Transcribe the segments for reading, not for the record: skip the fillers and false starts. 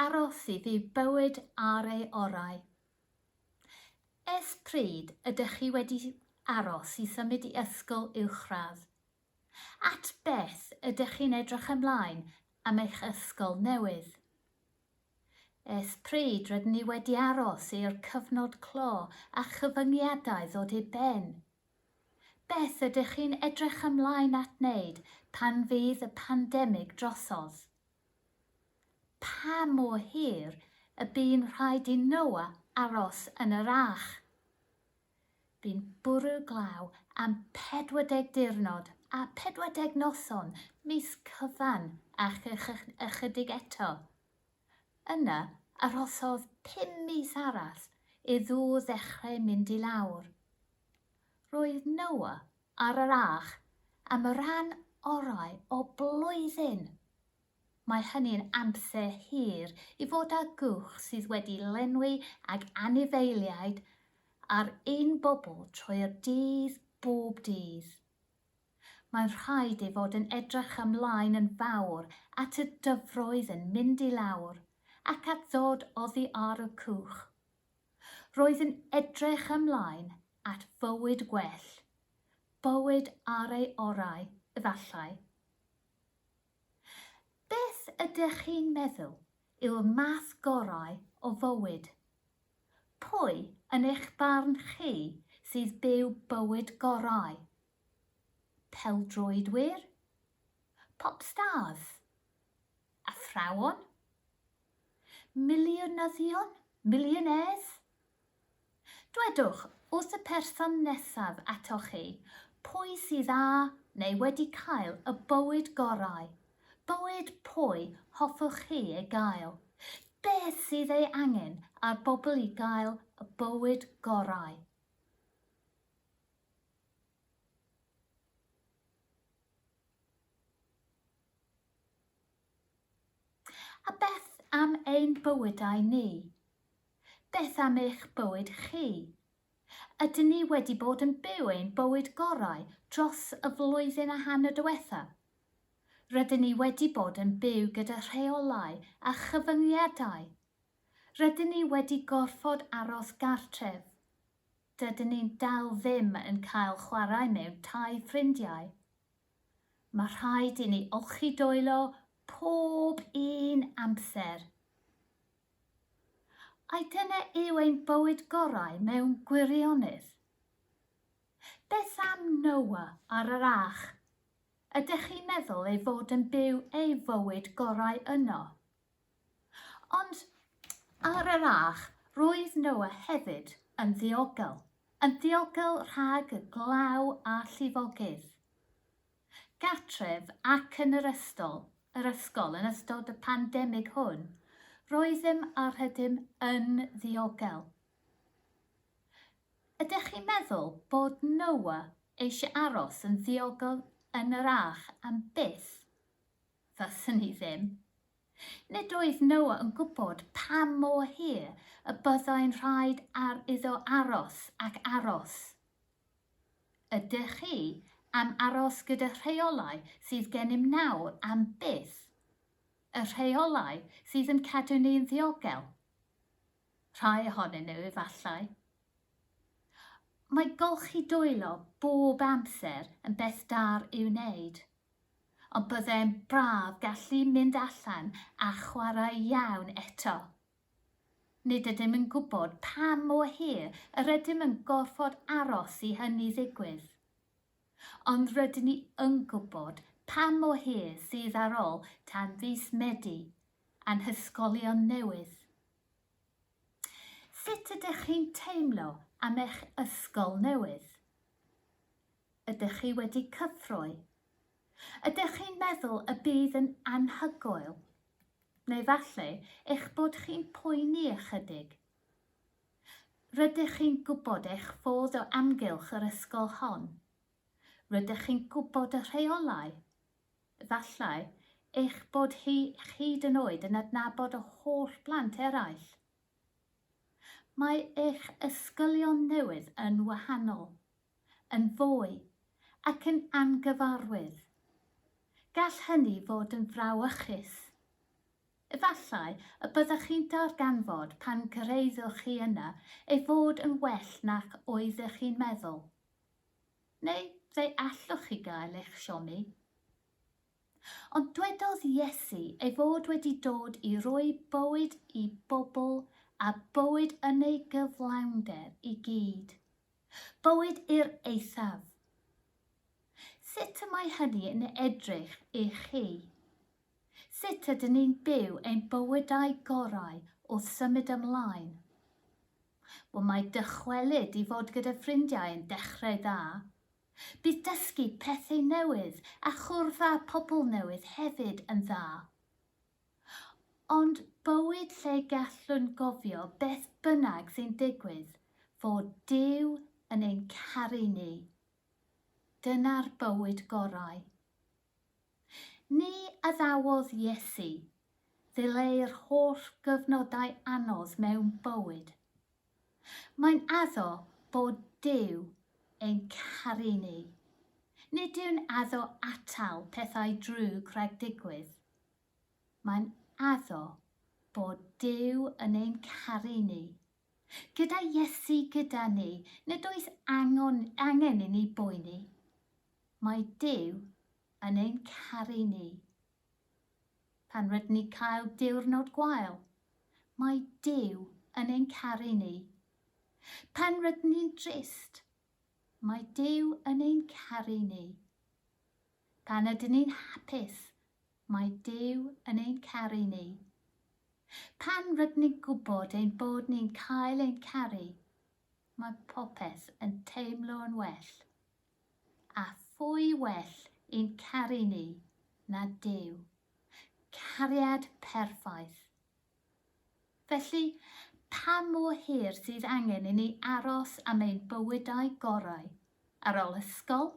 Aros iddi bywyd ar ei orau. Ers pryd ydych chi wedi aros i symud i ysgol uwchradd? At beth ydych chi'n edrych ymlaen am eich ysgol newydd? Ers pryd rydyn ni wedi aros i'r cyfnod clo a chyfyngiadau ddod i ben? Beth ydych chi'n edrych ymlaen at wneud pan fydd y pandemig drosodd? Pa mor hir y bu'n rhaid i Noa aros yn yr arch? Bu'n bwrw glaw am 40 diwrnod a 40 noson mis cyfan a ychydig eto. Yna arosodd 5 mis arall iddo ddechrau mynd i lawr. Roedd Noa ar yr arch am y rhan orau o blwyddyn. Mae hynny'n amser hir i fod â gwch sydd wedi lenwi ag anifeiliaid ar un bobl trwy'r dydd bob dydd. Mae'n rhaid ei fod yn edrych ymlaen yn fawr at y dyfroedd yn mynd i lawr ac at ddod oddi ar y cwch. Roedd yn edrych ymlaen at fywyd gwell, bywyd ar ei orau, efallai. Beth ydych chi'n meddwl yw'r math gorau o fywyd? Pwy yn eich barn chi sydd byw bywyd gorau? Peldroedwyr? Popstars? Athrawon? Miliwnyddion? Millionaires? Dwedwch wrth y person nesaf atoch chi pwy sydd â neu wedi cael y bywyd gorau. Bywyd pwy hoffwch chi ei gael? Beth sydd ei angen ar bobl i gael y bywyd gorau? A beth am ein bywydau ni? Beth am eich bywyd chi? Ydyn ni wedi bod yn byw ein bywyd gorau dros y flwyddyn a hanner diwethaf? Rydyn ni wedi bod yn byw gyda rheolau a chyfyngiadau? Rydyn ni wedi gorfod aros gartref? Dydyn ni'n dal ddim yn cael chwarae mewn tai ffrindiau? Mae rhaid i ni olchi dwylo pob un amser. A dyna yw ein bywyd gorau mewn gwirionedd. Beth am Noa ar yr arch? Ydych chi'n meddwl ei fod yn byw ei fywyd gorau yno? Ond ar yr arch roedd Noa hefyd yn ddiogel rhag y glaw a llifogydd. Gartref ac yn yr ysgol yn ystod y pandemig hwn, roeddem ar hydym yn ddiogel. Ydych chi'n meddwl bod Noa eisiau aros yn ddiogel yn yr arch am byth? Fyswn ni ddim. Nid oedd Noa yn gwybod pa mor hir y byddai'n rhaid ar iddo aros ac aros. Ydych chi am aros gyda rheolau sydd gennym nawr am byth? Y rheolau sydd yn cadw ni'n ddiogel? Rhai ohonyn nhw efallai. Mae golchi dwylo bob amser yn beth dar i'w wneud, ond byddai'n braf gallu mynd allan a chwarae iawn eto. Nid ydym yn gwybod pa mor hir yr ydym yn gorfod aros i hynny ddigwydd, ond rydyn ni yn gwybod pa mor hir sydd ar ôl tan fis Medi a'n hysgolion newydd. Sut ydych chi'n teimlo am eich ysgol newydd? Ydych chi wedi cyffroi? Ydych chi'n meddwl y bydd yn anhygoel? Neu falle eich bod chi'n poeni ychydig? Rydych chi'n gwybod eich ffordd o amgylch yr ysgol hon? Rydych chi'n gwybod y rheolau? Efallai eich bod chi hyd yn oed yn adnabod y holl blant eraill. Mae eich ysgolion newydd yn wahanol, yn fwy ac yn anghyfarwydd. Gall hynny fod yn frawychus. Efallai y byddech chi'n darganfod pan gyrraeddwch chi yna ei fod yn well nac oeddech chi'n meddwl. Neu fe allwch chi gael eich siomi. Ond dwedodd Iesu ei fod wedi dod i roi bywyd i bobl a bywyd yn ei gyflawnder i gyd. Bywyd i'r eithaf. Sut y mae hynny yn edrych i chi? Sut ydyn ni'n byw ein bywydau gorau o symud ymlaen? Wel, mae dychwelyd i fod gyda ffrindiau yn dechrau dda. Bydd dysgu pethau newydd a chwrdd â pobl newydd hefyd yn dda. Ond bywyd lle gallwn gofio beth bynnag sy'n digwydd, fod Duw yn ein caru ni. Dyna'r bywyd gorau. Ni addawodd Iesu ddileu'r holl gyfnodau anodd mewn bywyd. Mae'n addo bod Duw ein caru ni. Nid yw'n addo atal pethau drwg rhag digwydd. Mae'n addo bod Duw yn ein caru ni. Gyda Iesu gyda ni, nid oes angen i ni boeni. Mae Duw yn ein caru ni. Pan rydyn ni cael diwrnod gwael, mae Duw yn ein caru ni. Pan rydyn ni'n drist, mae Duw yn ein caru ni. Pan ydyn ni'n hapus, mae Duw yn ein caru ni. Pan rydyn ni'n gwybod ein bod ni'n cael ein caru, mae popeth yn teimlo yn well. A phwy well i'n caru ni na Duw. Cariad perffaith. Felly, pa mor hir sydd angen i ni aros am ein bywydau gorau? Ar ôl ysgol?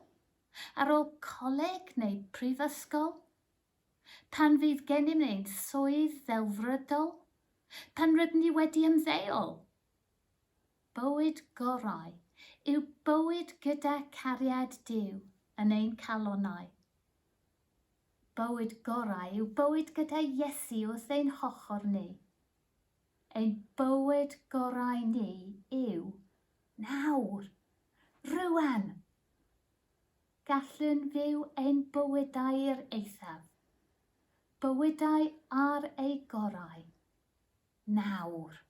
Ar ôl coleg neu prifysgol? Pan fydd gennym ein swydd ddelfrydol? Pan rydyn ni wedi ymddeol? Bywyd gorau yw bywyd gyda cariad Duw yn ein calonnau. Bywyd gorau yw bywyd gyda Iesu wrth ein hochr ni. Ein bywyd gorau ni yw nawr, rwan. Gallwn fyw ein bywydau i'r eithaf. Bywydau ar ei gorau. Nawr.